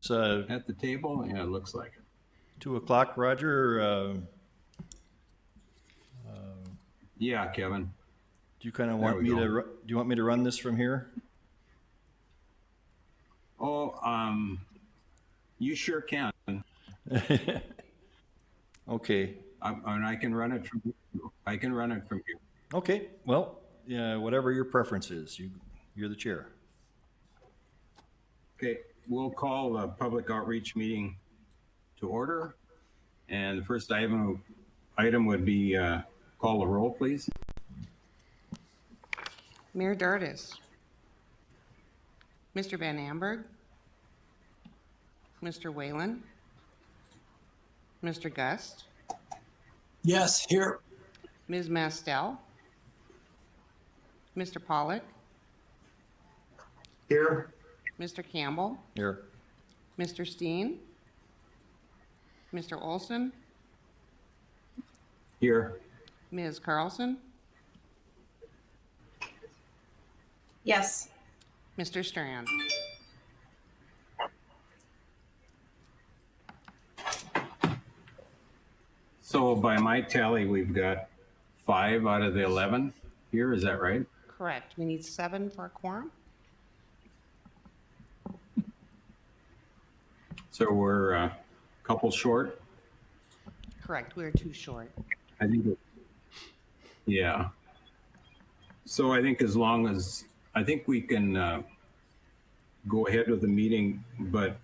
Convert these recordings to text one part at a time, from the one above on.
At the table? Yeah, it looks like it. 2 o'clock, Roger. Yeah, Kevin. Do you kind of There want we me go. to, do you want me to run this from here? Oh, you sure can. Okay. And I can run it from here. Okay, well, yeah, whatever your preference is, you're the chair. Okay, we'll call the public outreach meeting to order. And the first item would be call the roll, please. Mayor Dardis. Mr. Van Amberg. Mr. Whalen. Mr. Gust. Yes, here. Ms. Mastel. Mr. Pollock. Here. Mr. Campbell. Here. Mr. Steen. Mr. Olson. Here. Ms. Carlson. Yes. Mr. Strand. So by my tally, we've got 5 out of the 11 here. Is that right? Correct. We need 7 for a quorum. So we're a couple short. Correct. We are 2 short. I think. Yeah. So I think I think we can go ahead with the meeting, but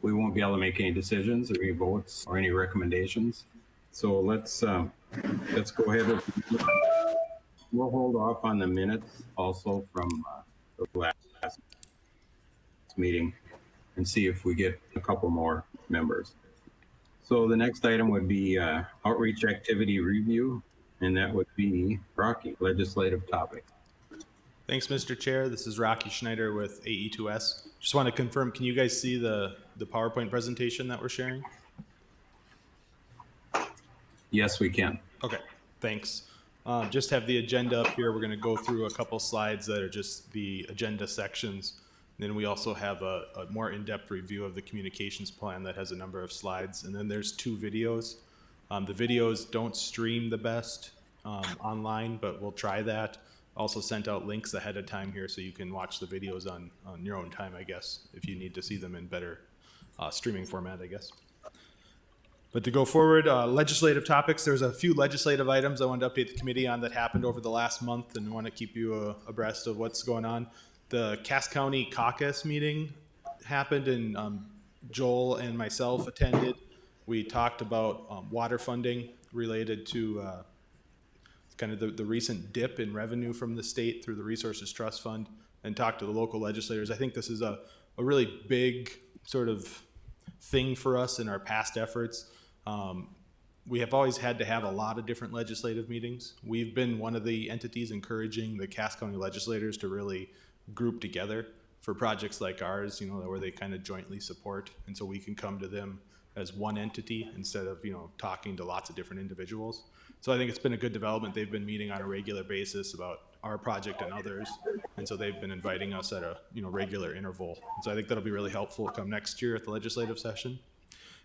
we won't be able to make any decisions or any votes or any recommendations. So let's go ahead with. We'll hold off on the minutes also from the last meeting and see if we get a couple more members. So the next item would be outreach activity review, and that would be Rocky, legislative topic. Thanks, Mr. Chair. This is Rocky Schneider with AE2S. Just want to confirm, can you guys see the PowerPoint presentation that we're sharing? Yes, we can. Okay, thanks. Just have the agenda up here. We're going to go through a couple slides that are just the agenda sections. Then we also have a more in-depth review of the communications plan that has a number of slides. And then there's 2 videos. The videos don't stream the best online, but we'll try that. Also sent out links ahead of time here so you can watch the videos on your own time, I guess, if you need to see them in better streaming format, I guess. But to go forward, legislative topics, there's a few legislative items I wanted to update the committee on that happened over the last month and want to keep you abreast of what's going on. The Cass County caucus meeting happened and Joel and myself attended. We talked about water funding related to kind of the recent dip in revenue from the state through the Resources Trust Fund and talked to the local legislators. I think this is a really big sort of thing for us in our past efforts. We have always had to have a lot of different legislative meetings. We've been one of the entities encouraging the Cass County legislators to really group together for projects like ours, you know, where they kind of jointly support. And so we can come to them as one entity instead of, you know, talking to lots of different individuals. So I think it's been a good development. They've been meeting on a regular basis about our project and others. And so they've been inviting us at a, you know, regular interval. And so I think that'll be really helpful come next year at the legislative session.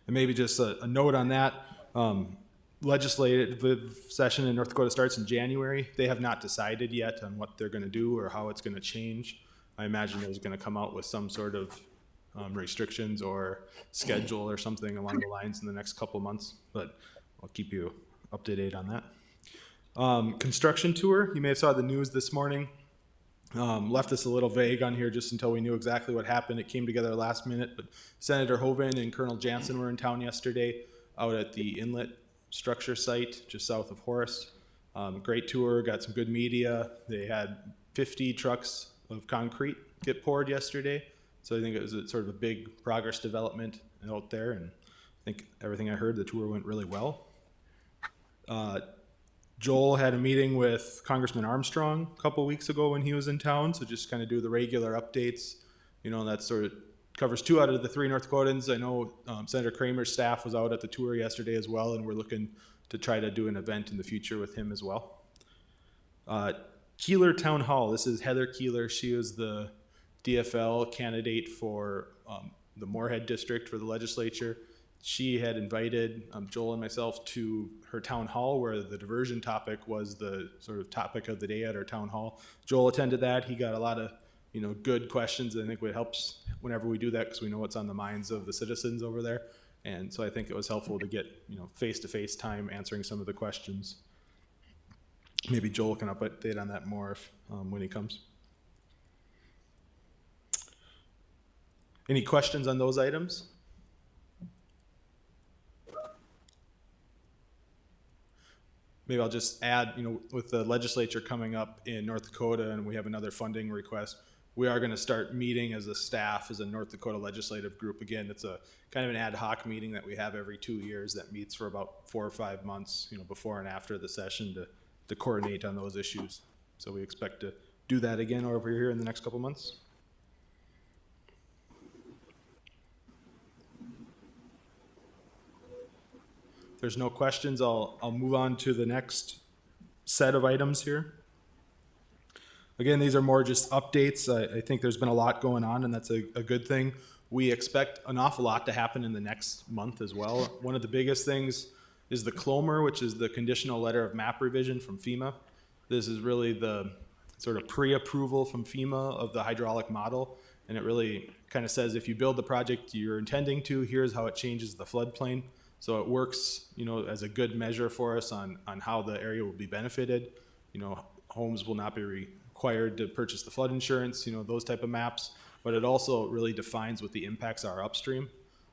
And maybe just a note on that, legislative session in North Dakota starts in January. They have not decided yet on what they're going to do or how it's going to change. I imagine it was going to come out with some sort of restrictions or schedule or something along the lines in the next couple months, but I'll keep you up to date on that. Construction tour, you may have saw the news this morning. Left us a little vague on here just until we knew exactly what happened. It came together last minute, but Senator Hoeven and Colonel Jansen were in town yesterday out at the Inlet structure site just south of Horace. Great tour, got some good media. They had 50 trucks of concrete get poured yesterday. So I think it was sort of a big progress development out there. And I think everything I heard, the tour went really well. Joel had a meeting with Congressman Armstrong a couple weeks ago when he was in town. So just kind of do the regular updates. You know, that sort of covers 2 out of the 3 North Dakotans. I know Senator Kramer's staff was out at the tour yesterday as well, and we're looking to try to do an event in the future with him as well. Keeler Town Hall. This is Heather Keeler. She was the DFL candidate for the Moorhead district for the legislature. She had invited Joel and myself to her town hall where the diversion topic was the sort of topic of the day at our town hall. Joel attended that. He got a lot of good questions. I think it helps whenever we do that because we know what's on the minds of the citizens over there. And so I think it was helpful to get face-to-face time answering some of the questions. Maybe Joel can update on that more when he comes. Any questions on those items? Maybe I'll just add, with the legislature coming up in North Dakota and we have another funding request, we are going to start meeting as a staff, as a North Dakota legislative group. Again, it's a kind of an ad hoc meeting that we have every 2 years that meets for about 4 or 5 months, before and after the session to coordinate on those issues. So we expect to do that again over here in the next couple months. If there's no questions, I'll move on to the next set of items here. Again, these are more just updates. I think there's been a lot going on, and that's a good thing. We expect an awful lot to happen in the next month as well. One of the biggest things is the CLOMR, which is the conditional letter of map revision from FEMA. This is really the sort of pre-approval from FEMA of the hydraulic model, and it really kind of says if you build the project you're intending to, here's how it changes the floodplain. So it works, as a good measure for us on how the area will be benefited. Homes will not be required to purchase the flood insurance, those type of maps, but it also really defines what the impacts are upstream.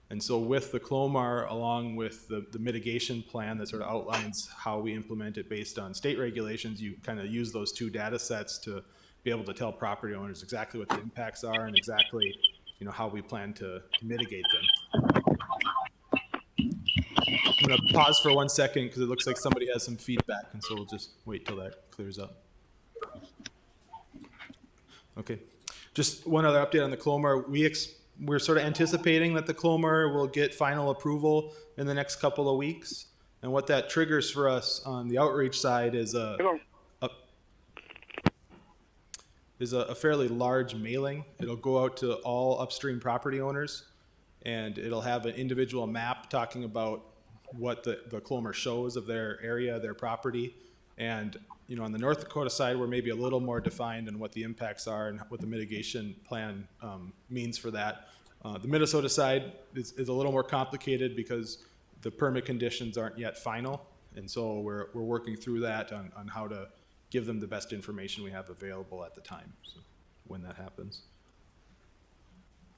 And so with the CLOMR, along with the mitigation plan that sort of outlines how we implement it based on state regulations, you kind of use those two data sets to be able to tell property owners exactly what the impacts are and exactly, how we plan to mitigate them. I'm going to pause for 1 second because it looks like somebody has some feedback, and so we'll just wait till that clears up. Okay, just one other update on the CLOMR. We're sort of anticipating that the CLOMR will get final approval in the next couple of weeks, and what that triggers for us on the outreach side is a fairly large mailing. It'll go out to all upstream property owners, and it'll have an individual map talking about what the CLOMR shows of their area, their property. And, on the North Dakota side, we're maybe a little more defined on what the impacts are and what the mitigation plan means for that. The Minnesota side is a little more complicated because the permit conditions aren't yet final. And so we're working through that on how to give them the best information we have available at the time, so when that happens.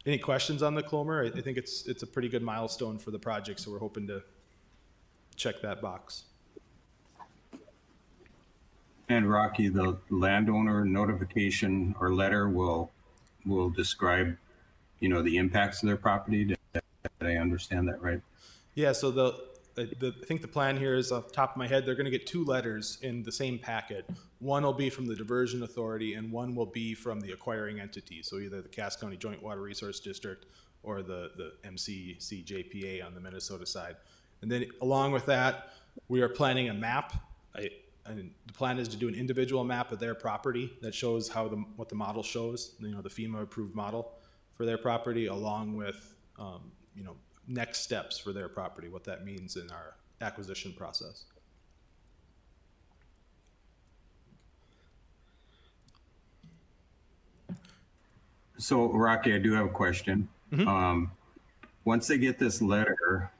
Any questions on the CLOMR? I think it's a pretty good milestone for the project, so we're hoping to check that box. And Rocky, the landowner notification or letter will describe, the impacts of their property. Did I understand that right? Yeah, so I think the plan here is, off the top of my head, they're going to get 2 letters in the same packet. One will be from the Diversion Authority, and one will be from the acquiring entity, so either the Cass County Joint Water Resource District or the MCCJPA on the Minnesota side. And then along with that, we are planning a map. And the plan is to do an individual map of their property that shows what the model shows, the FEMA approved model for their property, along with next steps for their property, what that means in our acquisition process. So Rocky, I do have a question. Mm-hmm. Once they get this letter,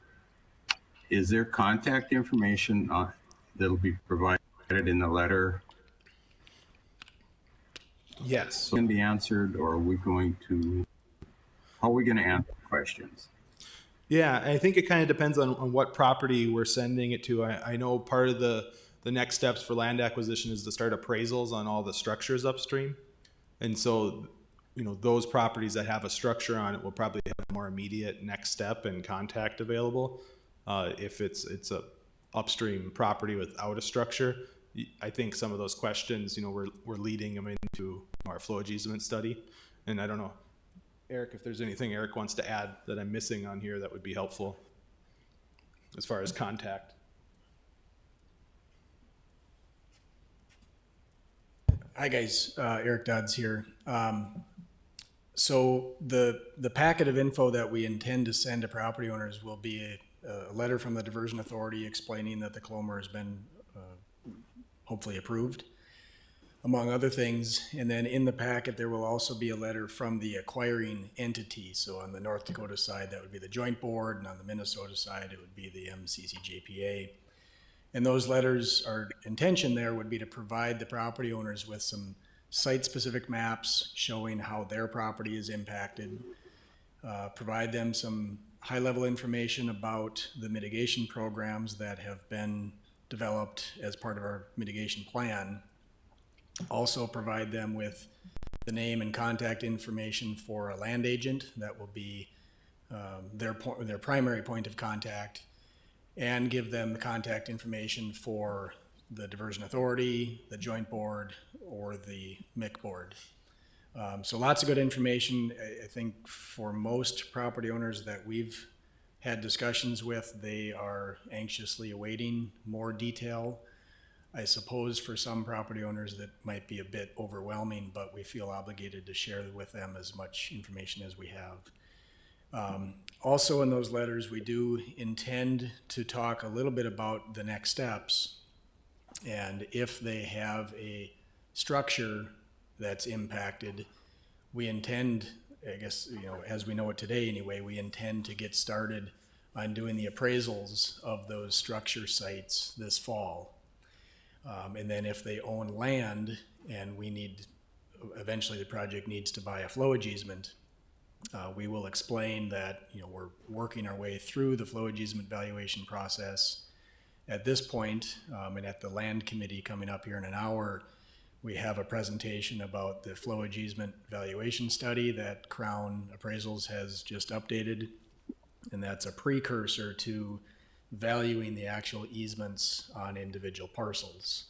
is there contact information that'll be provided in the letter? Yes. Can be answered, or are we how are we going to answer questions? Yeah, I think it kind of depends on what property we're sending it to. I know part of the next steps for land acquisition is to start appraisals on all the structures upstream. And so, those properties that have a structure on it will probably have a more immediate next step and contact available. If it's a upstream property without a structure, I think some of those questions, we're leading them into our flowage easement study. And I don't know, Eric, if there's anything Eric wants to add that I'm missing on here that would be helpful as far as contact. Hi guys, Eric Dodds here. So the packet of info that we intend to send to property owners will be a letter from the Diversion Authority explaining that the Clomer has been hopefully approved, among other things. And then in the packet, there will also be a letter from the acquiring entity. So on the North Dakota side, that would be the Joint Board, and on the Minnesota side, it would be the MCCJPA. And those letters, our intention there would be to provide the property owners with some site-specific maps showing how their property is impacted, provide them some high-level information about the mitigation programs that have been developed as part of our mitigation plan. Also provide them with the name and contact information for a land agent that will be their primary point of contact, and give them the contact information for the Diversion Authority, the Joint Board, or the MIC Board. So lots of good information. I think for most property owners that we've had discussions with, they are anxiously awaiting more detail. I suppose for some property owners that might be a bit overwhelming, but we feel obligated to share with them as much information as we have. Also in those letters, we do intend to talk a little bit about the next steps. And if they have a structure that's impacted, we intend, I guess, as we know it today anyway, we intend to get started on doing the appraisals of those structure sites this fall. And then if they own land and eventually the project needs to buy a flowage easement, we will explain that, we're working our way through the flowage easement valuation process. At this point, and at the land committee coming up here in an hour, we have a presentation about the flowage easement valuation study that Crown Appraisals has just updated. And that's a precursor to valuing the actual easements on individual parcels.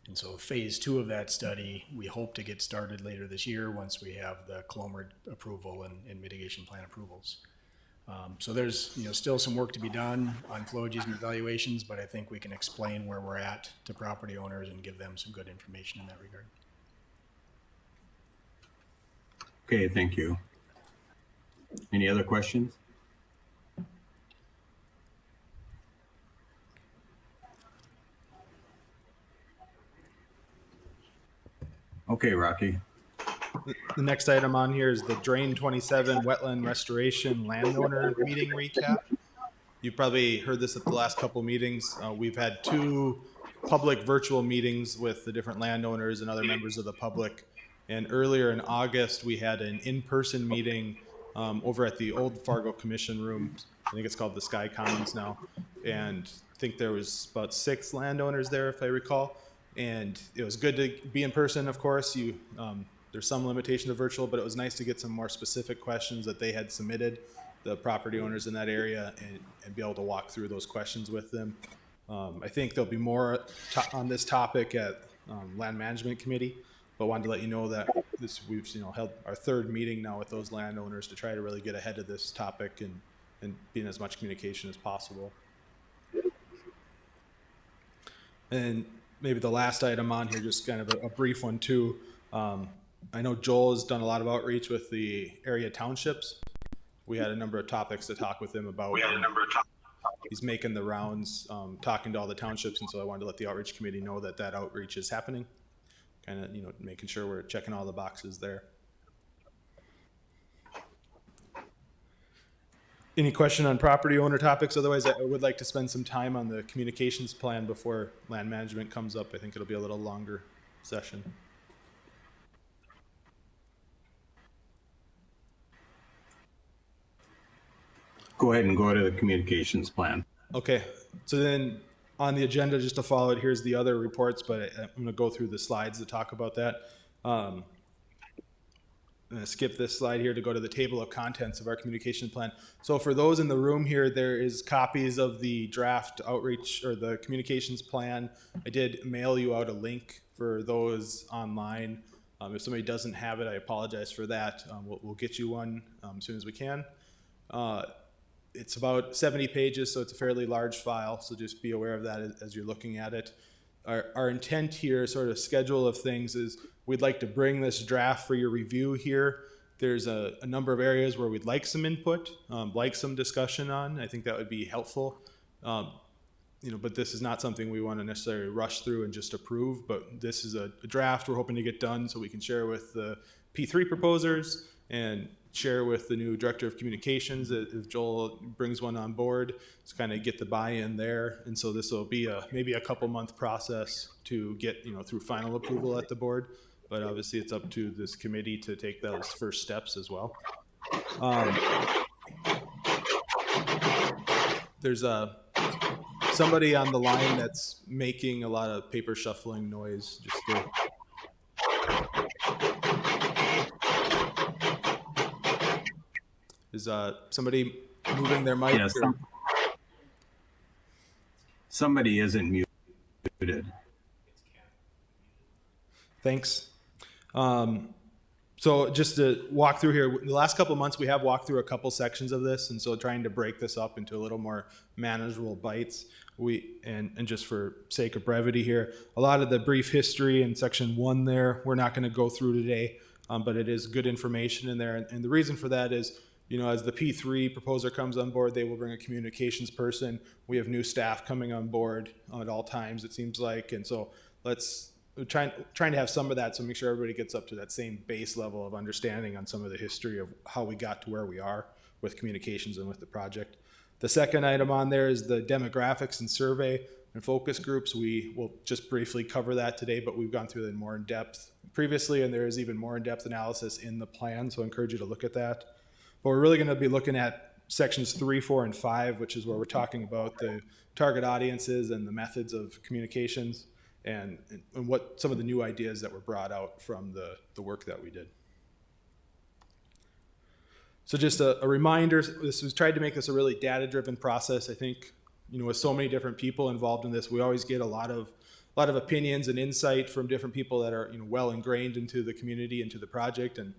And so phase 2 of that study, we hope to get started later this year once we have the Clomer approval and mitigation plan approvals. So there's still some work to be done on flowage easement valuations, but I think we can explain where we're at to property owners and give them some good information in that regard. Okay, thank you. Any other questions? Okay, Rocky. The next item on here is the Drain 27 Wetland Restoration Landowner Meeting Recap. You've probably heard this at the last couple meetings. We've had 2 public virtual meetings with the different landowners and other members of the public. And earlier in August, we had an in-person meeting over at the old Fargo Commission room. I think it's called the Sky Commons now. And I think there was about 6 landowners there, if I recall. And it was good to be in person, of course. There's some limitation to virtual, but it was nice to get some more specific questions that they had submitted, the property owners in that area, and be able to walk through those questions with them. I think there'll be more on this topic at Land Management Committee, but wanted to let you know that we've held our 3rd meeting now with those landowners to try to really get ahead of this topic and be in as much communication as possible. And maybe the last item on here, just kind of a brief one too. I know Joel has done a lot of outreach with the area townships. We had a number of topics to talk with him about. He's making the rounds, talking to all the townships, and so I wanted to let the outreach committee know that outreach is happening. Kind of, making sure we're checking all the boxes there. Any question on property owner topics? Otherwise, I would like to spend some time on the communications plan before land management comes up. I think it'll be a little longer session. Go ahead and go to the communications plan. Okay, so then on the agenda, just to follow it, here's the other reports, but I'm going to go through the slides to talk about that. I'm going to skip this slide here to go to the table of contents of our communication plan. So for those in the room here, there is copies of the draft outreach or the communications plan. I did mail you out a link for those online. If somebody doesn't have it, I apologize for that. We'll get you one as soon as we can. It's about 70 pages, so it's a fairly large file, so just be aware of that as you're looking at it. Our intent here, sort of schedule of things, is we'd like to bring this draft for your review here there's a number of areas where we'd like some input, like some discussion on. I think that would be helpful. But this is not something we want to necessarily rush through and just approve, but this is a draft we're hoping to get done so we can share with the P3 proposers and share with the new director of communications if Joel brings one on board to kind of get the buy-in there. And so this will be maybe a couple month process to get, through final approval at the board, but obviously it's up to this committee to take those first steps as well. There's somebody on the line that's making a lot of paper shuffling noise. Is somebody moving their mic? Yes. Somebody isn't muted. Thanks. So just to walk through here, the last couple of months we have walked through a couple sections of this, and so trying to break this up into a little more manageable bites. And just for sake of brevity here, a lot of the brief history in section 1 there, we're not going to go through today, but it is good information in there. And the reason for that is, as the P3 proposer comes on board, they will bring a communications person. We have new staff coming on board at all times, it seems like. And so we're trying to have some of that, so make sure everybody gets up to that same base level of understanding on some of the history of how we got to where we are with communications and with the project. The second item on there is the demographics and survey and focus groups. We will just briefly cover that today, but we've gone through it in more in depth previously, and there is even more in-depth analysis in the plan, so I encourage you to look at that. But we're really going to be looking at sections 3, 4, and 5, which is where we're talking about the target audiences and the methods of communications and what some of the new ideas that were brought out from the work that we did. So just a reminder, this was tried to make this a really data-driven process. I think, with so many different people involved in this, we always get a lot of opinions and insight from different people that are, well ingrained into the community, into the project. And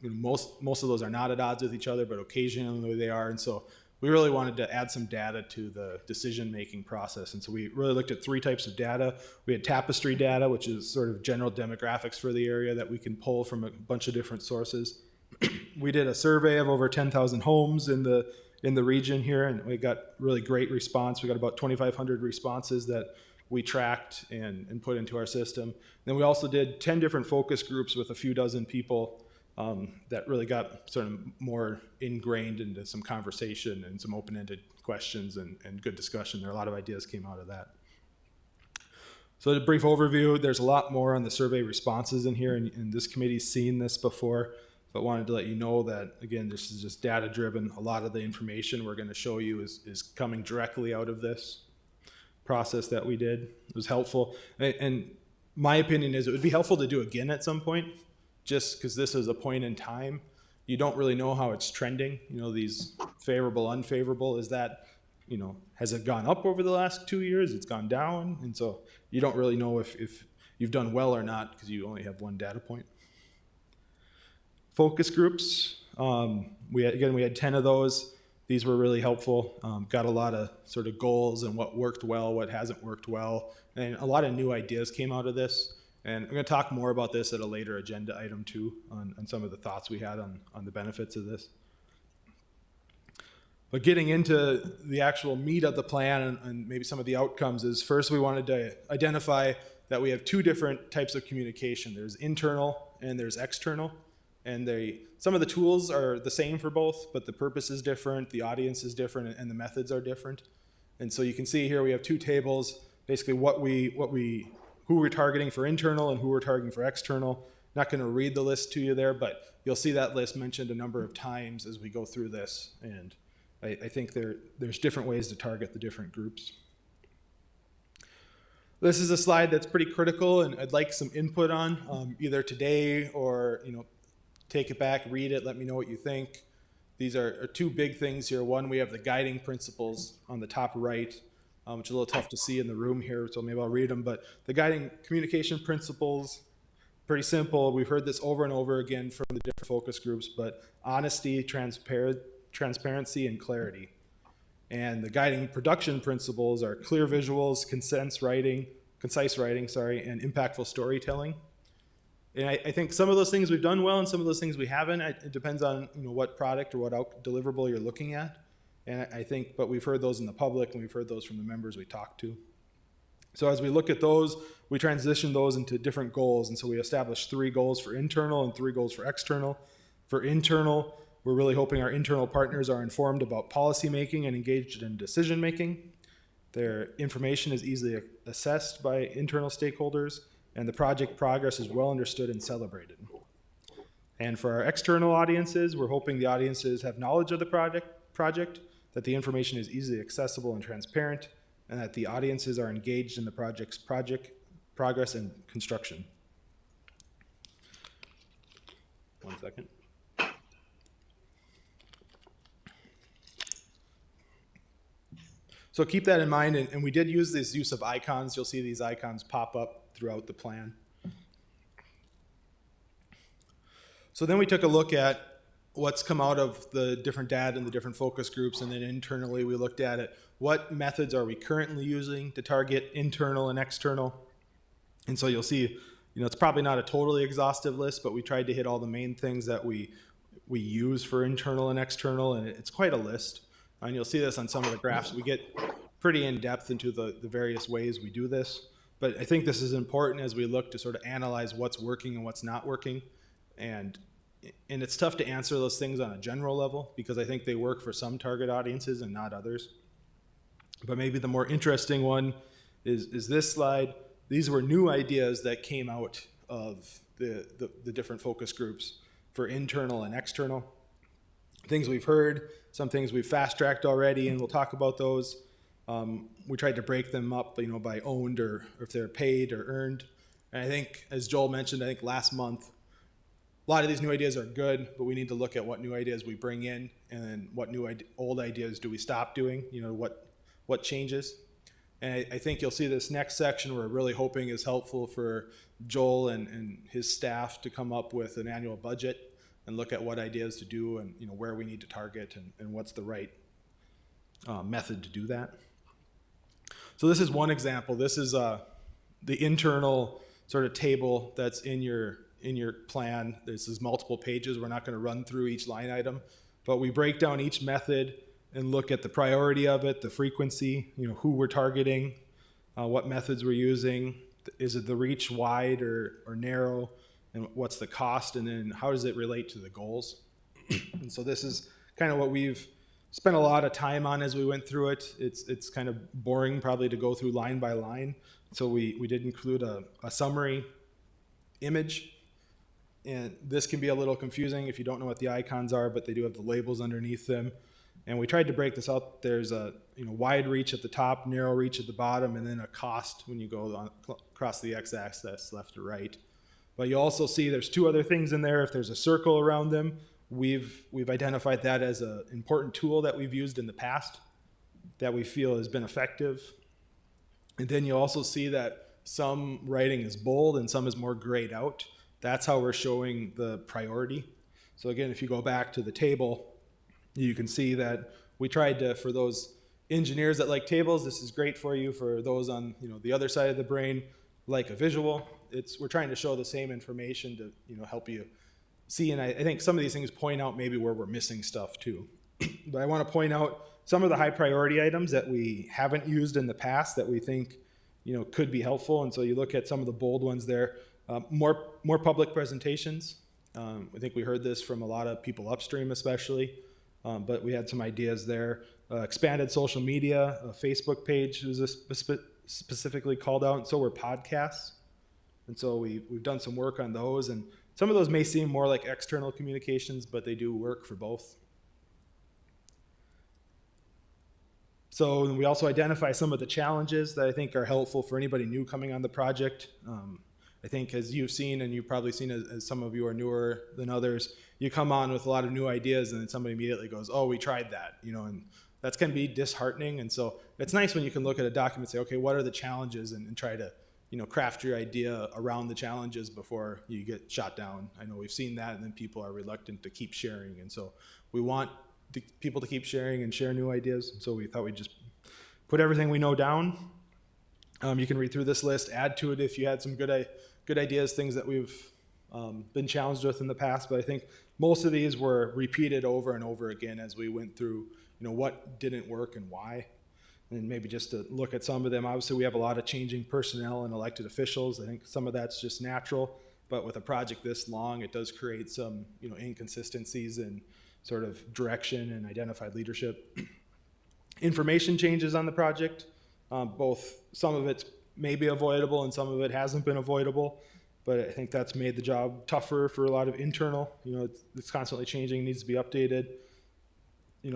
most of those are not at odds with each other, but occasionally they are. And so we really wanted to add some data to the decision-making process. And so we really looked at 3 types of data. We had tapestry data, which is sort of general demographics for the area that we can pull from a bunch of different sources. We did a survey of over 10,000 homes in the region here, and we got really great response. We got about 2,500 responses that we tracked and put into our system. Then we also did 10 different focus groups with a few dozen people that really got sort of more ingrained into some conversation and some open-ended questions and good discussion. There are a lot of ideas came out of that. So a brief overview, there's a lot more on the survey responses in here, and this committee's seen this before, but wanted to let you know that, again, this is just data-driven. A lot of the information we're going to show you is coming directly out of this process that we did. It was helpful. And my opinion is it would be helpful to do again at some point, just because this is a point in time. You don't really know how it's trending. These favorable, unfavorable, is that, has it gone up over the last 2 years? It's gone down. And so you don't really know if you've done well or not because you only have one data point. Focus groups, we had 10 of those. These were really helpful. Got a lot of sort of goals and what worked well, what hasn't worked well, and a lot of new ideas came out of this. And I'm going to talk more about this at a later agenda item too, on some of the thoughts we had on the benefits of this. But getting into the actual meat of the plan and maybe some of the outcomes is, first we wanted to identify that we have 2 different types of communication. There's internal and there's external. And some of the tools are the same for both, but the purpose is different, the audience is different, and the methods are different. And so you can see here we have 2 tables, basically who we're targeting for internal and who we're targeting for external. Not going to read the list to you there, but you'll see that list mentioned a number of times as we go through this. And I think there's different ways to target the different groups. This is a slide that's pretty critical, and I'd like some input on, either today or, take it back, read it, let me know what you think. These are 2 big things here. One, we have the guiding principles on the top right, which is a little tough to see in the room here, so maybe I'll read them. But the guiding communication principles, pretty simple. We've heard this over and over again from the different focus groups, but honesty, transparency, and clarity. And the guiding production principles are clear visuals, concise writing, and impactful storytelling. And I think some of those things we've done well and some of those things we haven't. It depends on what product or what deliverable you're looking at. And I think, but we've heard those in the public and we've heard those from the members we talked to. So as we look at those, we transition those into different goals. And so we established 3 goals for internal and 3 goals for external. For internal, we're really hoping our internal partners are informed about policy making and engaged in decision making. Their information is easily assessed by internal stakeholders, and the project progress is well understood and celebrated. And for our external audiences, we're hoping the audiences have knowledge of the project, that the information is easily accessible and transparent, and that the audiences are engaged in the project's progress and construction. 1 second. So keep that in mind, and we did use this use of icons. You'll see these icons pop up throughout the plan. So then we took a look at what's come out of the different data and the different focus groups, and then internally we looked at it. What methods are we currently using to target internal and external? And so you'll see, it's probably not a totally exhaustive list, but we tried to hit all the main things that we use for internal and external, and it's quite a list. And you'll see this on some of the graphs. We get pretty in depth into the various ways we do this. But I think this is important as we look to sort of analyze what's working and what's not working. And it's tough to answer those things on a general level because I think they work for some target audiences and not others. But maybe the more interesting one is this slide. These were new ideas that came out of the different focus groups for internal and external. Things we've heard, some things we've fast-tracked already, and we'll talk about those. We tried to break them up, by owned or if they're paid or earned. And I think, as Joel mentioned, I think last month, a lot of these new ideas are good, but we need to look at what new ideas we bring in and then what old ideas do we stop doing, what changes. And I think you'll see this next section we're really hoping is helpful for Joel and his staff to come up with an annual budget and look at what ideas to do and where we need to target and what's the right method to do that. So this is one example. This is the internal sort of table that's in your plan. This is multiple pages. We're not going to run through each line item, but we break down each method and look at the priority of it, the frequency, who we're targeting, what methods we're using. Is it the reach wide or narrow? And what's the cost, and then how does it relate to the goals? And so this is kind of what we've spent a lot of time on as we went through it. It's kind of boring probably to go through line by line. So we did include a summary image. And this can be a little confusing if you don't know what the icons are, but they do have the labels underneath them. And we tried to break this out. There's a wide reach at the top, narrow reach at the bottom, and then a cost when you go across the x-axis left to right. But you also see there's 2 other things in there. If there's a circle around them, we've identified that as an important tool that we've used in the past that we feel has been effective. And then you also see that some writing is bold and some is more grayed out. That's how we're showing the priority. So again, if you go back to the table, you can see that we tried to, for those engineers that like tables, this is great for you. For those on the other side of the brain, like a visual, we're trying to show the same information to help you see. And I think some of these things point out maybe where we're missing stuff too. But I want to point out some of the high priority items that we haven't used in the past that we think could be helpful. And so you look at some of the bold ones there. More public presentations. I think we heard this from a lot of people upstream especially, but we had some ideas there. Expanded social media, a Facebook page was specifically called out, and so were podcasts. And so we've done some work on those, and some of those may seem more like external communications, but they do work for both. So we also identify some of the challenges that I think are helpful for anybody new coming on the project. I think as you've seen, and you've probably seen as some of you are newer than others, you come on with a lot of new ideas and then somebody immediately goes, oh, we tried that, and that's can be disheartening. And so it's nice when you can look at a document and say, okay, what are the challenges, and try to craft your idea around the challenges before you get shot down. I know we've seen that, and then people are reluctant to keep sharing. And so we want people to keep sharing and share new ideas. So we thought we'd just put everything we know down. You can read through this list, add to it if you had some good ideas, things that we've been challenged with in the past, but I think most of these were repeated over and over again as we went through, what didn't work and why. And maybe just to look at some of them, obviously we have a lot of changing personnel and elected officials. I think some of that's just natural, but with a project this long, it does create some, inconsistencies in sort of direction and identified leadership. Information changes on the project, both some of it's maybe avoidable and some of it hasn't been avoidable, but I think that's made the job tougher for a lot of internal, it's constantly changing, needs to be updated.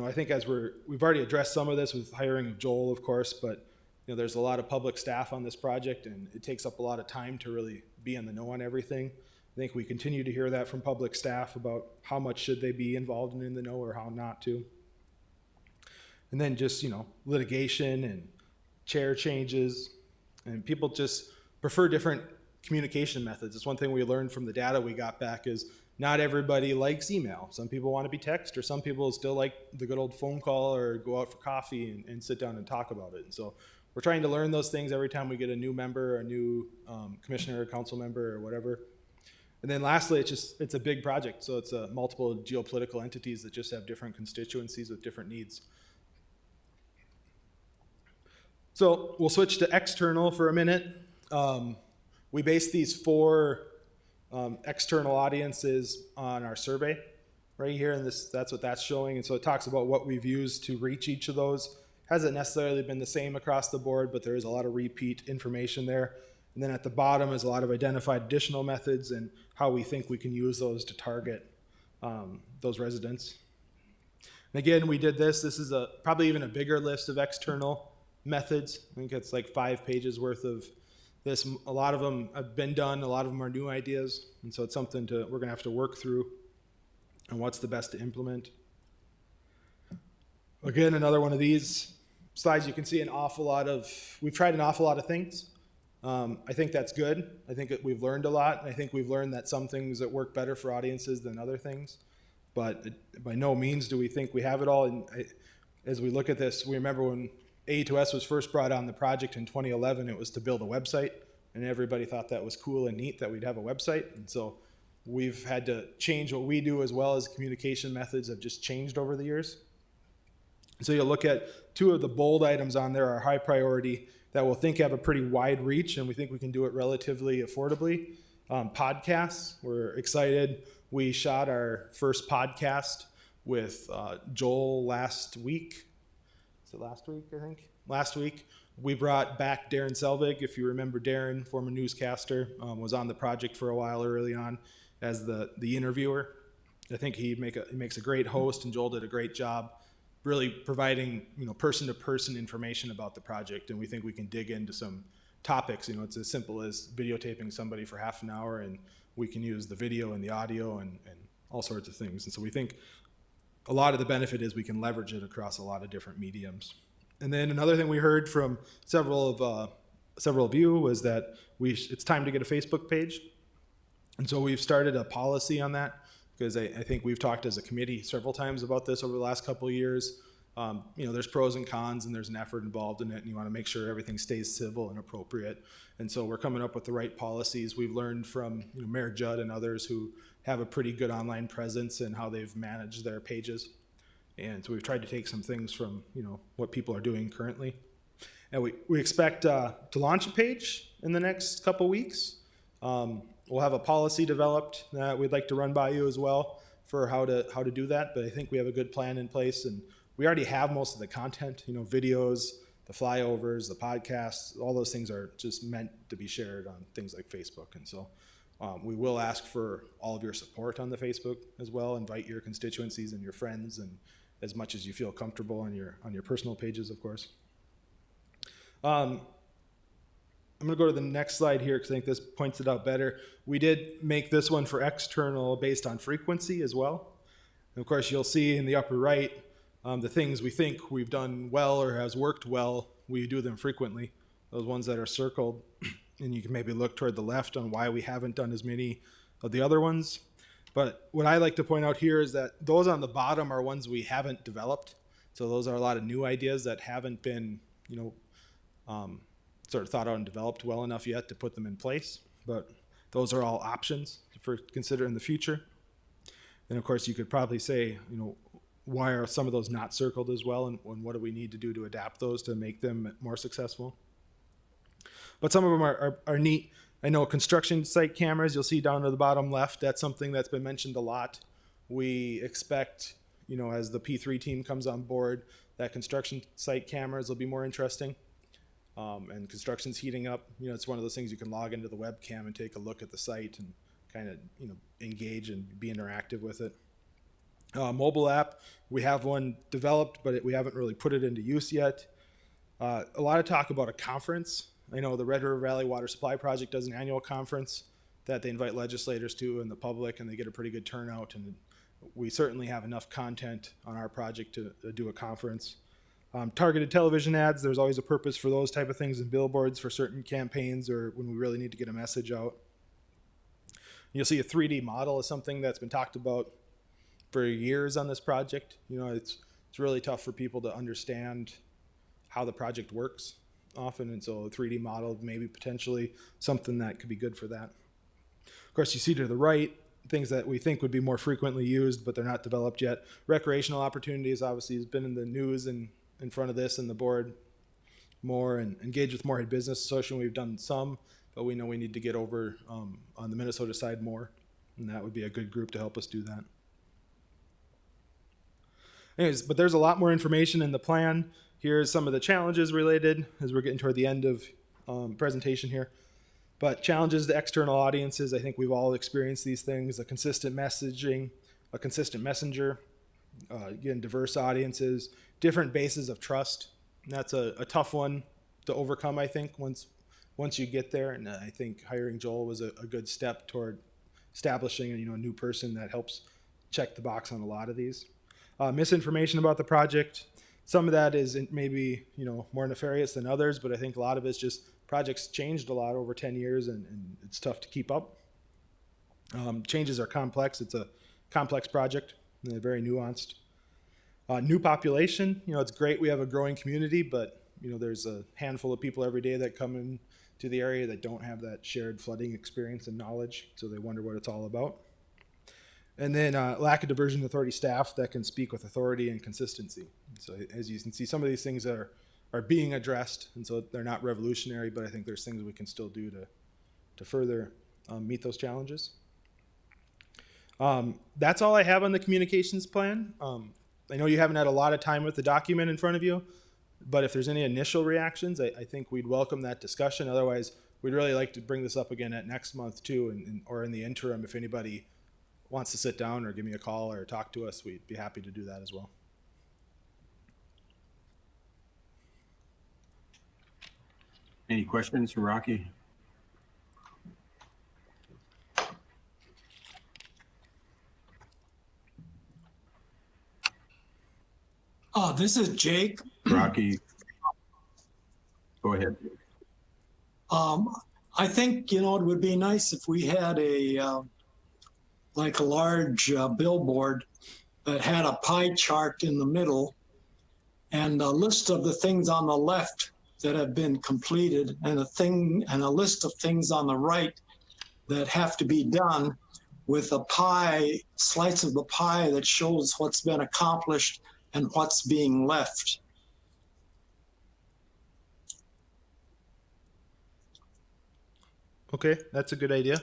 I think as we've already addressed some of this with hiring of Joel, of course, but there's a lot of public staff on this project and it takes up a lot of time to really be in the know on everything. I think we continue to hear that from public staff about how much should they be involved and in the know or how not to. And then just, litigation and chair changes, and people just prefer different communication methods. It's one thing we learned from the data we got back is not everybody likes email. Some people want to be text, or some people still like the good old phone call or go out for coffee and sit down and talk about it. And so we're trying to learn those things every time we get a new member, a new commissioner or council member or whatever. And then lastly, it's a big project. So it's multiple geopolitical entities that just have different constituencies with different needs. So we'll switch to external for a minute. We base these 4 external audiences on our survey right here, and that's what that's showing. And so it talks about what we've used to reach each of those. Hasn't necessarily been the same across the board, but there is a lot of repeat information there. And then at the bottom is a lot of identified additional methods and how we think we can use those to target those residents. And again, we did this. This is probably even a bigger list of external methods. I think it's like 5 pages worth of this. A lot of them have been done. A lot of them are new ideas. And so it's something we're going to have to work through and what's the best to implement. Again, another one of these slides, you can see we've tried an awful lot of things. I think that's good. I think that we've learned a lot. And I think we've learned that some things that work better for audiences than other things. But by no means do we think we have it all. And as we look at this, we remember when A2S was first brought on the project in 2011, it was to build a website. And everybody thought that was cool and neat that we'd have a website. And so we've had to change what we do, as well as communication methods have just changed over the years. So you'll look at 2 of the bold items on there are high priority that we'll think have a pretty wide reach, and we think we can do it relatively affordably. Podcasts, we're excited. We shot our first podcast with Joel last week. Is it last week, I think? Last week. We brought back Darren Selvig. If you remember Darren, former newscaster, was on the project for a while early on as the interviewer. I think he makes a great host, and Joel did a great job really providing person-to-person information about the project, and we think we can dig into some topics. It's as simple as videotaping somebody for half an hour, and we can use the video and the audio and all sorts of things. And so we think a lot of the benefit is we can leverage it across a lot of different mediums. And then another thing we heard from several of you was that it's time to get a Facebook page. And so we've started a policy on that, because I think we've talked as a committee several times about this over the last couple of years. There's pros and cons, and there's an effort involved in it, and you want to make sure everything stays civil and appropriate. And so we're coming up with the right policies. We've learned from Mayor Judd and others who have a pretty good online presence and how they've managed their pages. And so we've tried to take some things from what people are doing currently. And we expect to launch a page in the next couple weeks. We'll have a policy developed that we'd like to run by you as well for how to do that. But I think we have a good plan in place, and we already have most of the content, videos, the flyovers, the podcasts, all those things are just meant to be shared on things like Facebook. And so we will ask for all of your support on the Facebook as well. Invite your constituencies and your friends, and as much as you feel comfortable on your personal pages, of course. I'm going to go to the next slide here because I think this points it out better. We did make this one for external based on frequency as well. And of course, you'll see in the upper right the things we think we've done well or has worked well, we do them frequently. Those ones that are circled, and you can maybe look toward the left on why we haven't done as many of the other ones. But what I like to point out here is that those on the bottom are ones we haven't developed. So those are a lot of new ideas that haven't been, sort of thought out and developed well enough yet to put them in place. But those are all options for consider in the future. And of course, you could probably say, why are some of those not circled as well, and what do we need to do to adapt those to make them more successful? But some of them are neat. I know construction site cameras, you'll see down to the bottom left, that's something that's been mentioned a lot. We expect, as the P3 team comes on board, that construction site cameras will be more interesting. And construction's heating up. It's one of those things you can log into the webcam and take a look at the site and kind of, engage and be interactive with it. Mobile app, we have one developed, but we haven't really put it into use yet. A lot of talk about a conference. I know the Red River Valley Water Supply Project does an annual conference that they invite legislators to and the public, and they get a pretty good turnout. And we certainly have enough content on our project to do a conference. Targeted television ads, there's always a purpose for those type of things, and billboards for certain campaigns or when we really need to get a message out. You'll see a 3D model is something that's been talked about for years on this project. It's really tough for people to understand how the project works often, and so a 3D model maybe potentially something that could be good for that. Of course, you see to the right things that we think would be more frequently used, but they're not developed yet. Recreational opportunities obviously has been in the news and in front of this and the board more, and engage with Moorhead Business Association. We've done some, but we know we need to get over on the Minnesota side more, and that would be a good group to help us do that. Anyways, but there's a lot more information in the plan. Here's some of the challenges related as we're getting toward the end of presentation here. But challenges to external audiences, I think we've all experienced these things, a consistent messaging, a consistent messenger, again, diverse audiences, different bases of trust. And that's a tough one to overcome, I think, once you get there. And I think hiring Joel was a good step toward establishing a new person that helps check the box on a lot of these. Misinformation about the project. Some of that is maybe more nefarious than others, but I think a lot of it's just projects changed a lot over 10 years and it's tough to keep up. Changes are complex. It's a complex project and they're very nuanced. New population, it's great we have a growing community, but there's a handful of people every day that come in to the area that don't have that shared flooding experience and knowledge, so they wonder what it's all about. And then lack of diversion authority staff that can speak with authority and consistency. So as you can see, some of these things are being addressed, and so they're not revolutionary, but I think there's things we can still do to further meet those challenges. That's all I have on the communications plan. I know you haven't had a lot of time with the document in front of you, but if there's any initial reactions, I think we'd welcome that discussion. Otherwise, we'd really like to bring this up again at next month too, or in the interim, if anybody wants to sit down or give me a call or talk to us, we'd be happy to do that as well. Any questions for Rocky? This is Jake. Rocky, go ahead. I think, it would be nice if we had a large billboard that had a pie chart in the middle and a list of the things on the left that have been completed and a list of things on the right that have to be done, with a slice of the pie that shows what's been accomplished and what's being left. Okay, that's a good idea.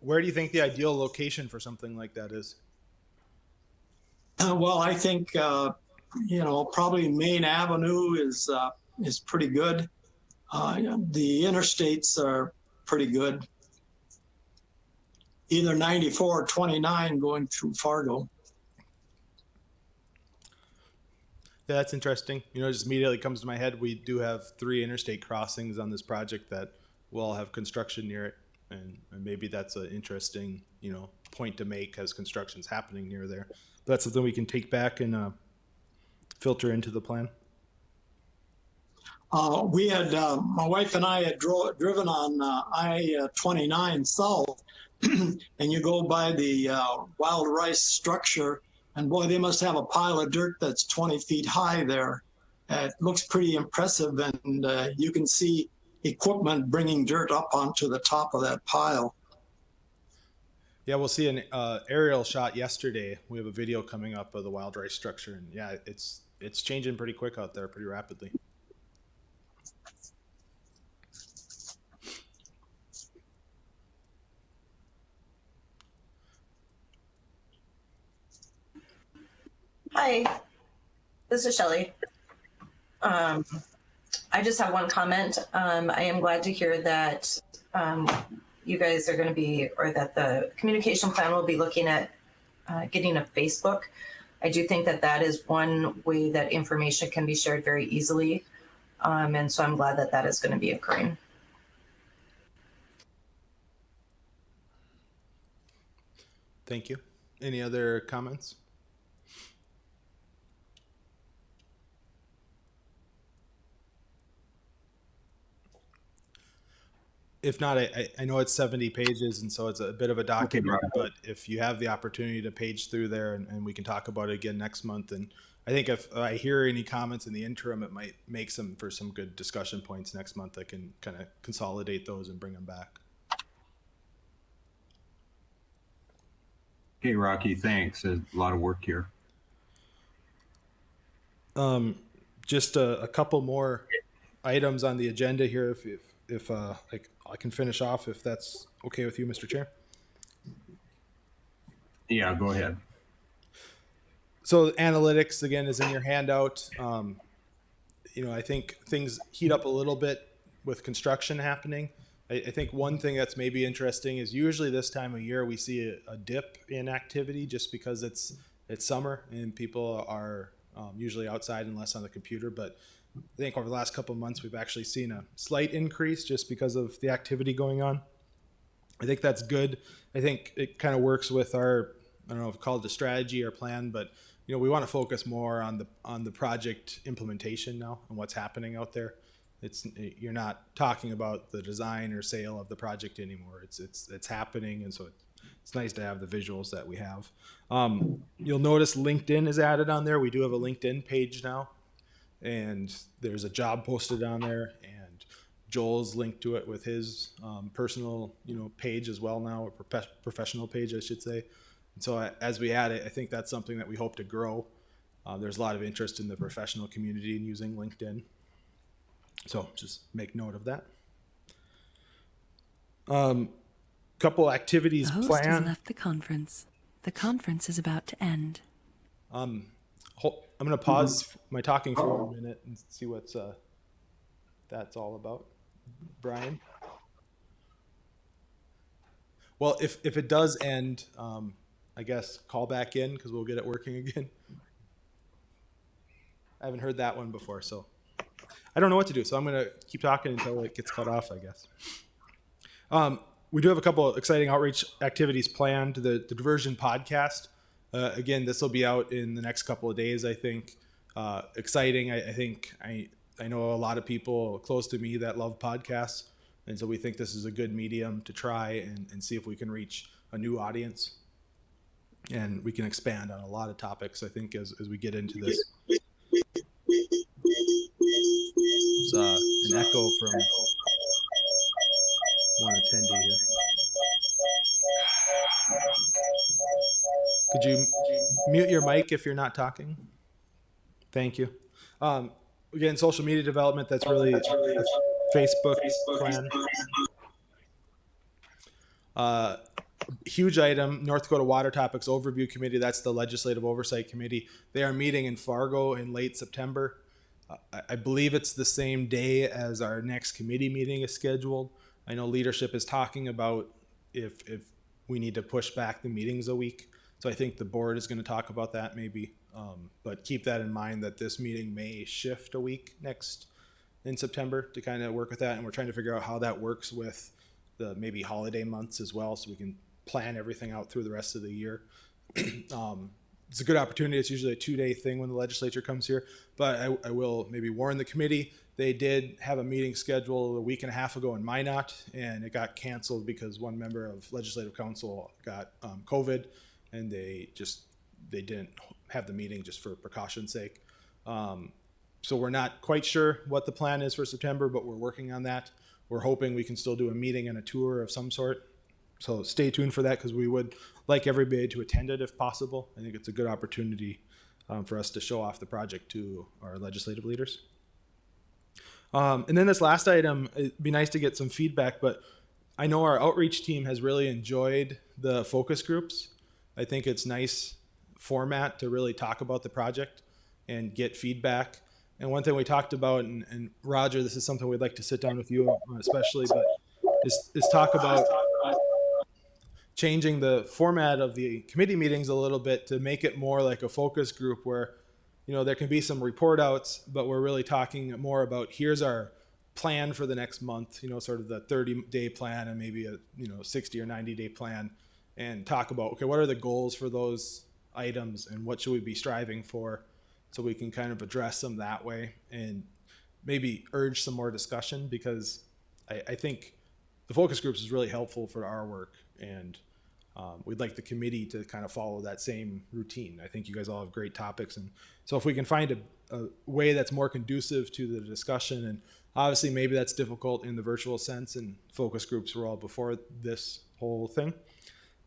Where do you think the ideal location for something like that is? Well, I think probably Main Avenue is pretty good. The interstates are pretty good. Either 94 or 29 going through Fargo. Yeah, that's interesting. Just immediately comes to my head. We do have 3 interstate crossings on this project that will all have construction near it, and maybe that's an interesting, point to make as construction's happening near there. But that's something we can take back and filter into the plan. We had my wife and I had driven on I-29 south, and you go by the wild rice structure, and boy, they must have a pile of dirt that's 20 feet high there. It looks pretty impressive, and you can see equipment bringing dirt up onto the top of that pile. Yeah, we'll see an aerial shot yesterday. We have a video coming up of the wild rice structure, and yeah, it's changing pretty quick out there, pretty rapidly. Hi, this is Shelley. I just have one comment. I am glad to hear that you guys are going to be, or that the communication plan will be looking at getting a Facebook. I do think that that is one way that information can be shared very easily. And so I'm glad that that is going to be occurring. Thank you. Any other comments? If not, I know it's 70 pages, and so it's a bit of a document, but if you have the opportunity to page through there, and we can talk about it again next month. And I think if I hear any comments in the interim, it might make some good discussion points next month. I can kind of consolidate those and bring them back. Okay, Rocky, thanks. There's a lot of work here. Just a couple more items on the agenda here, if I can finish off, if that's okay with you, Mr. Chair. Yeah, go ahead. So analytics, again, is in your handout. I think things heat up a little bit with construction happening. I think one thing that's maybe interesting is usually this time of year we see a dip in activity just because it's summer and people are usually outside and less on the computer. But I think over the last couple of months we've actually seen a slight increase just because of the activity going on. I think that's good. I think it kind of works with our, I don't know if it's called the strategy or plan, but we want to focus more on the project implementation now and what's happening out there. You're not talking about the design or sale of the project anymore. It's happening, and so it's nice to have the visuals that we have. You'll notice LinkedIn is added on there. We do have a LinkedIn page now, and there's a job posted on there, and Joel's linked to it with his personal page as well now, or professional page, I should say. And so as we add it, I think that's something that we hope to grow. There's a lot of interest in the professional community in using LinkedIn. So just make note of that. Couple activities The host planned. has left the conference. The conference is about to end. I'm going to pause my talking for a minute and see what's that's all about. Brian? Well, if it does end, I guess call back in because we'll get it working again. I haven't heard that one before, so I don't know what to do. So I'm going to keep talking until it gets cut off, I guess. We do have a couple of exciting outreach activities planned. The Diversion podcast. Again, this will be out in the next couple of days, I think. Exciting. I think I know a lot of people close to me that love podcasts. And so we think this is a good medium to try and see if we can reach a new audience. And we can expand on a lot of topics, I think, as we get into this. There's an echo from one attendee here. Could you mute your mic if you're not talking? Thank you. Again, social media development, that's really Facebook plan. Huge item, North Dakota Water Topics Overview Committee. That's the Legislative Oversight Committee. They are meeting in Fargo in late September. I believe it's the same day as our next committee meeting is scheduled. I know leadership is talking about if we need to push back the meetings a week. So I think the board is going to talk about that maybe. But keep that in mind that this meeting may shift a week next in September to kind of work with that. And we're trying to figure out how that works with the maybe holiday months as well, so we can plan everything out through the rest of the year. It's a good opportunity. It's usually a 2-day thing when the legislature comes here, but I will maybe warn the committee. They did have a meeting scheduled a week and a half ago in Minot, and it got canceled because one member of Legislative Council got COVID, and they didn't have the meeting just for precaution's sake. So we're not quite sure what the plan is for September, but we're working on that. we're hoping we can still do a meeting and a tour of some sort. So stay tuned for that, because we would like everybody to attend it if possible. I think it's a good opportunity for us to show off the project to our legislative leaders. And then this last item, it'd be nice to get some feedback, but I know our outreach team has really enjoyed the focus groups. I think it's nice format to really talk about the project and get feedback. And one thing we talked about, and Roger, this is something we'd like to sit down with you especially, but is talk about changing the format of the committee meetings a little bit to make it more like a focus group where, you know, there can be some report outs, but we're really talking more about here's our plan for the next month, you know, sort of the 30-day plan and maybe a, you know, 60 or 90-day plan, and talk about, okay, what are the goals for those items and what should we be striving for, so we can kind of address them that way and maybe urge some more discussion, because I think the focus groups is really helpful for our work, and we'd like the committee to kind of follow that same routine. I think you guys all have great topics, and so if we can find a way that's more conducive to the discussion, and obviously maybe that's difficult in the virtual sense, and focus groups were all before this whole thing,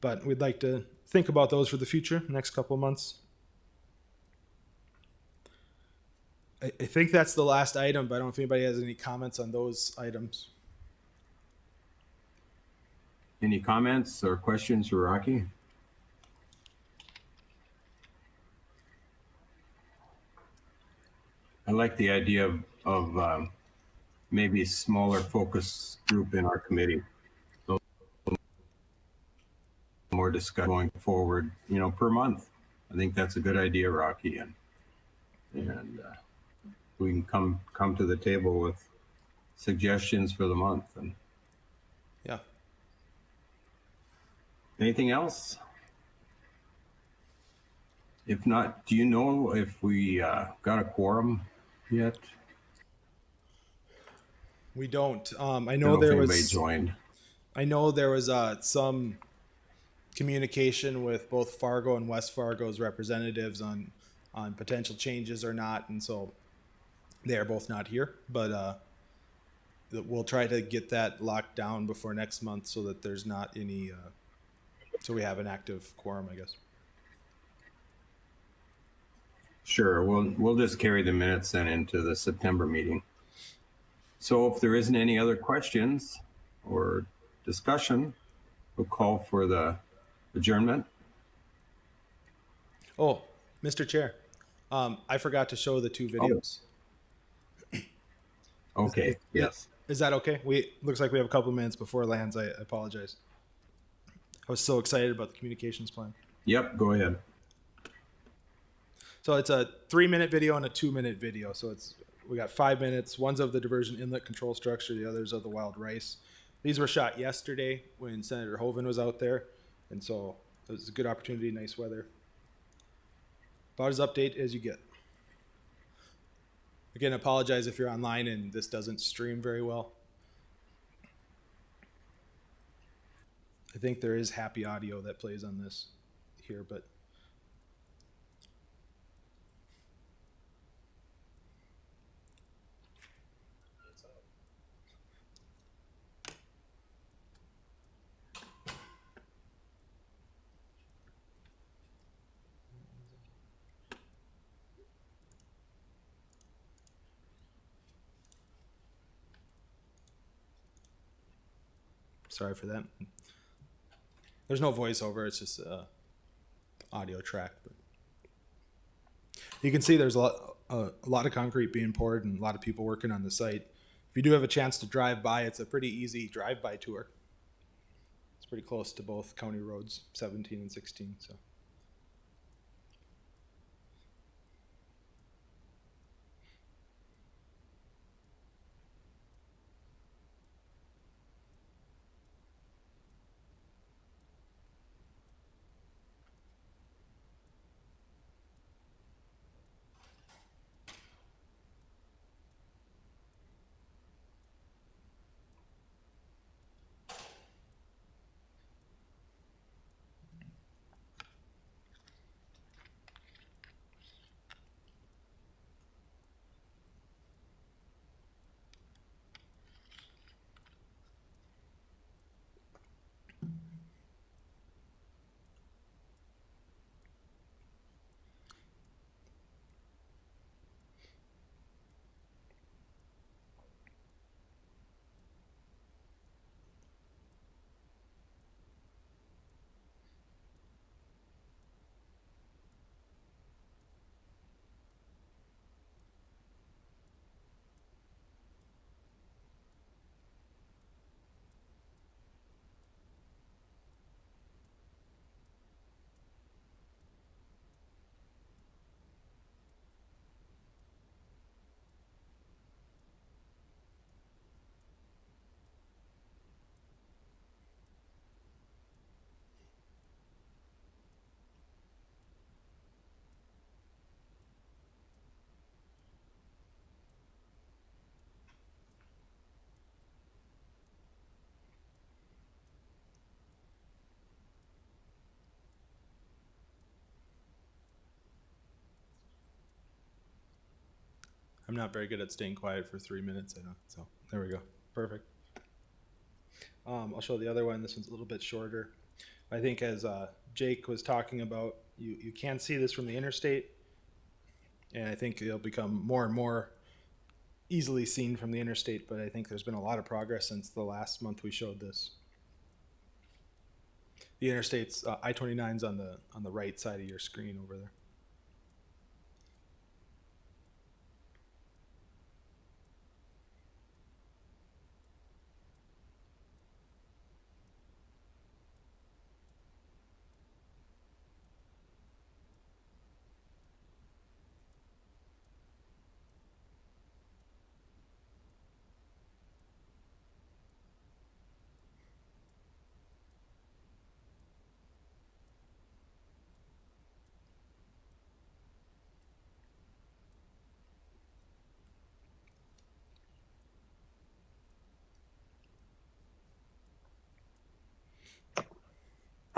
but we'd like to think about those for the future, next couple of months. I think that's the last item, but I don't know if anybody has any comments on those items. Any comments or questions for Rocky? I like the idea of maybe a smaller focus group in our committee. So more discussion going forward, you know, per month. I think that's a good idea, Rocky, and we can come to the table with suggestions for the month. And Yeah. anything else? If not, do you know if we got a quorum yet? We don't. I I know don't know if there anybody was. joined. I know there was some communication with both Fargo and West Fargo's representatives on potential changes or not, and so they are both not here. But we'll try to get that locked down before next month, so that there's not any. So we have an active quorum, I guess. Sure, we'll just carry the minutes then into the September meeting. So if there isn't any other questions or discussion, we'll call for the adjournment. Oh, Mr. Chair, I forgot to show the two videos. Okay, yes. Is that okay? Looks like we have a couple of minutes before lands. I apologize. I was so excited about the communications plan. Yep, go ahead. So it's a 3-minute video and a 2-minute video. So we got 5 minutes. One's of the diversion inlet control structure. The other's of the wild rice. These were shot yesterday when Senator Hoven was out there. And so it was a good opportunity, nice weather. About as update as you get. Again, apologize if you're online and this doesn't stream very well. I think there is happy audio that plays on this here, but sorry for that. There's no voiceover, it's just audio track. But you can see there's a lot of concrete being poured and a lot of people working on the site. If you do have a chance to drive by, it's a pretty easy drive-by tour. It's pretty close to both county roads, 17 and 16. So. I'm not very good at staying quiet for 3 minutes. I know. So there we go. Perfect. I'll show the other one. This one's a little bit shorter. I think as Jake was talking about, you can see this from the interstate, and I think it'll become more and more easily seen from the interstate, but I think there's been a lot of progress since the last month we showed this. The interstate's I-29's on the right side of your screen over there.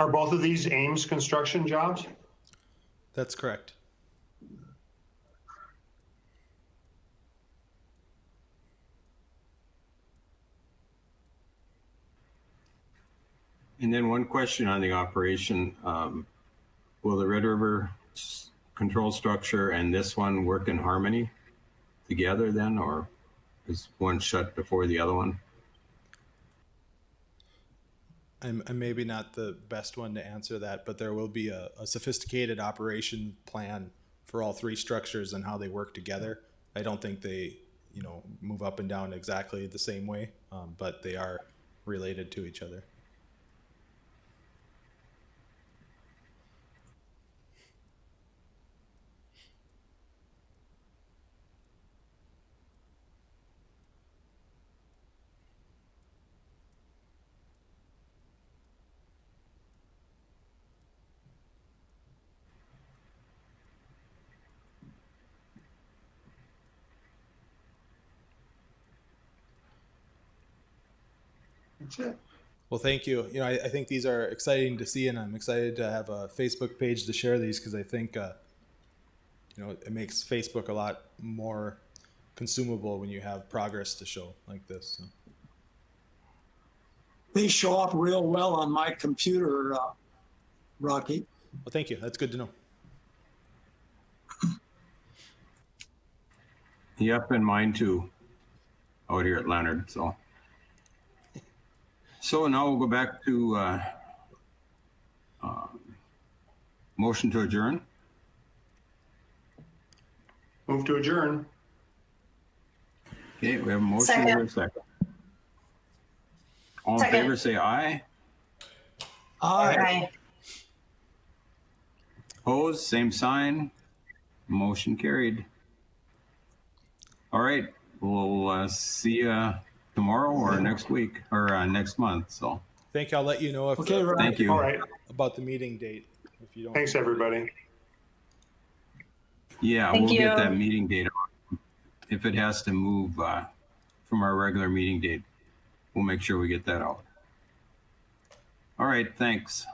Are both of these Ames construction jobs? That's correct. And then one question on the operation. Will the Red River control structure and this one work in harmony together then, or is one shut before the other one? I'm maybe not the best one to answer that, but there will be a sophisticated operation plan for all three structures and how they work together. I don't think they, move up and down exactly the same way, but they are related to each other. That's it. Well, thank you. I think these are exciting to see, and I'm excited to have a Facebook page to share these because I think, it makes Facebook a lot more consumable when you have progress to show like this. So. They show up real well on my computer, Rocky. Well, thank you. That's good to know. Yep, and mine too, out here at Leonard. So now we'll go back to motion to adjourn. Move to adjourn. Okay, we have a motion. Second. Here, a second. All in Second. favor, say aye. Aye. Opposed, same sign. Motion carried. All right, we'll see you tomorrow or next week or next month. So Thank you. I'll let you know if Okay, Rocky. thank you. All right. about the meeting date if you don't. Thanks, everybody. Yeah, Thank we'll get you. that meeting date on. If it has to move from our regular meeting date, we'll make sure we get that out. All right, thanks.